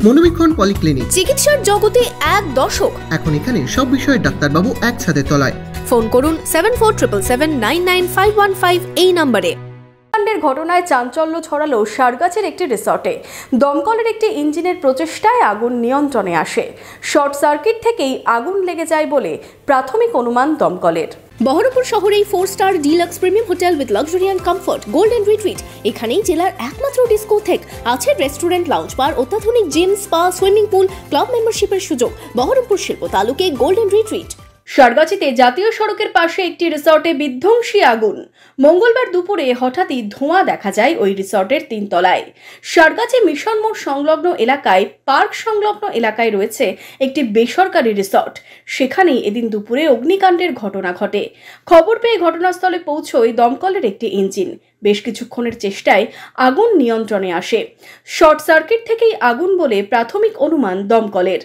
মনোবীক্ষণ polyclinic, চিকিৎসার জগতে এক দশক। এখন এখানে সব বিষয়ে ডাক্তারবাবু একসাথে তলায়। ফোন করুন 7477799515 এই নম্বরে। কাণ্ডের ঘটনায় চাঞ্চল্য ছড়ালো সারগাছের একটি রিসর্টে। দমকলের একটি ইঞ্জিনের প্রচেষ্টায় আগুন নিয়ন্ত্রণে আসে। শর্ট সার্কিট থেকেই আগুন লেগে যায় বলে প্রাথমিক অনুমান দমকলের। বহরমপুর শহরেই 4 star deluxe premium hotel with luxury and comfort golden retreat. এখানেই জেলার একমাত্র ডিস্কোথেক, আছে রেস্টুরেন্ট, লাউঞ্জ বার, অত্যাধুনিক gym, spa, swimming pool, club মেম্বারশিপের সুযোগ। বহরমপুর শিল্প তালুকে গোল্ডেন রিট্রিট। সারগাছিতে জাতীয় সড়কের পাশে একটি রিসর্টে বিধ্বংসী আগুন। মঙ্গলবার দুপুরে হঠাৎই ধোঁয়া দেখা যায় ওই রিসর্টের 3 তলায়। সারগাছি মিশন মোড় সংলগ্ন এলাকায়, পার্ক সংলগ্ন এলাকায় রয়েছে একটি বেসরকারি রিসর্ট। সেখানেই এদিন দুপুরে অগ্নিকাণ্ডের ঘটনা ঘটে। খবর পেয়ে ঘটনাস্থলে পৌঁছয় দমকলের একটি ইঞ্জিন। বেশ কিছুক্ষণের চেষ্টায় আগুন নিয়ন্ত্রণে আসে। শর্ট সার্কিট থেকেই আগুন বলে প্রাথমিক অনুমান দমকলের।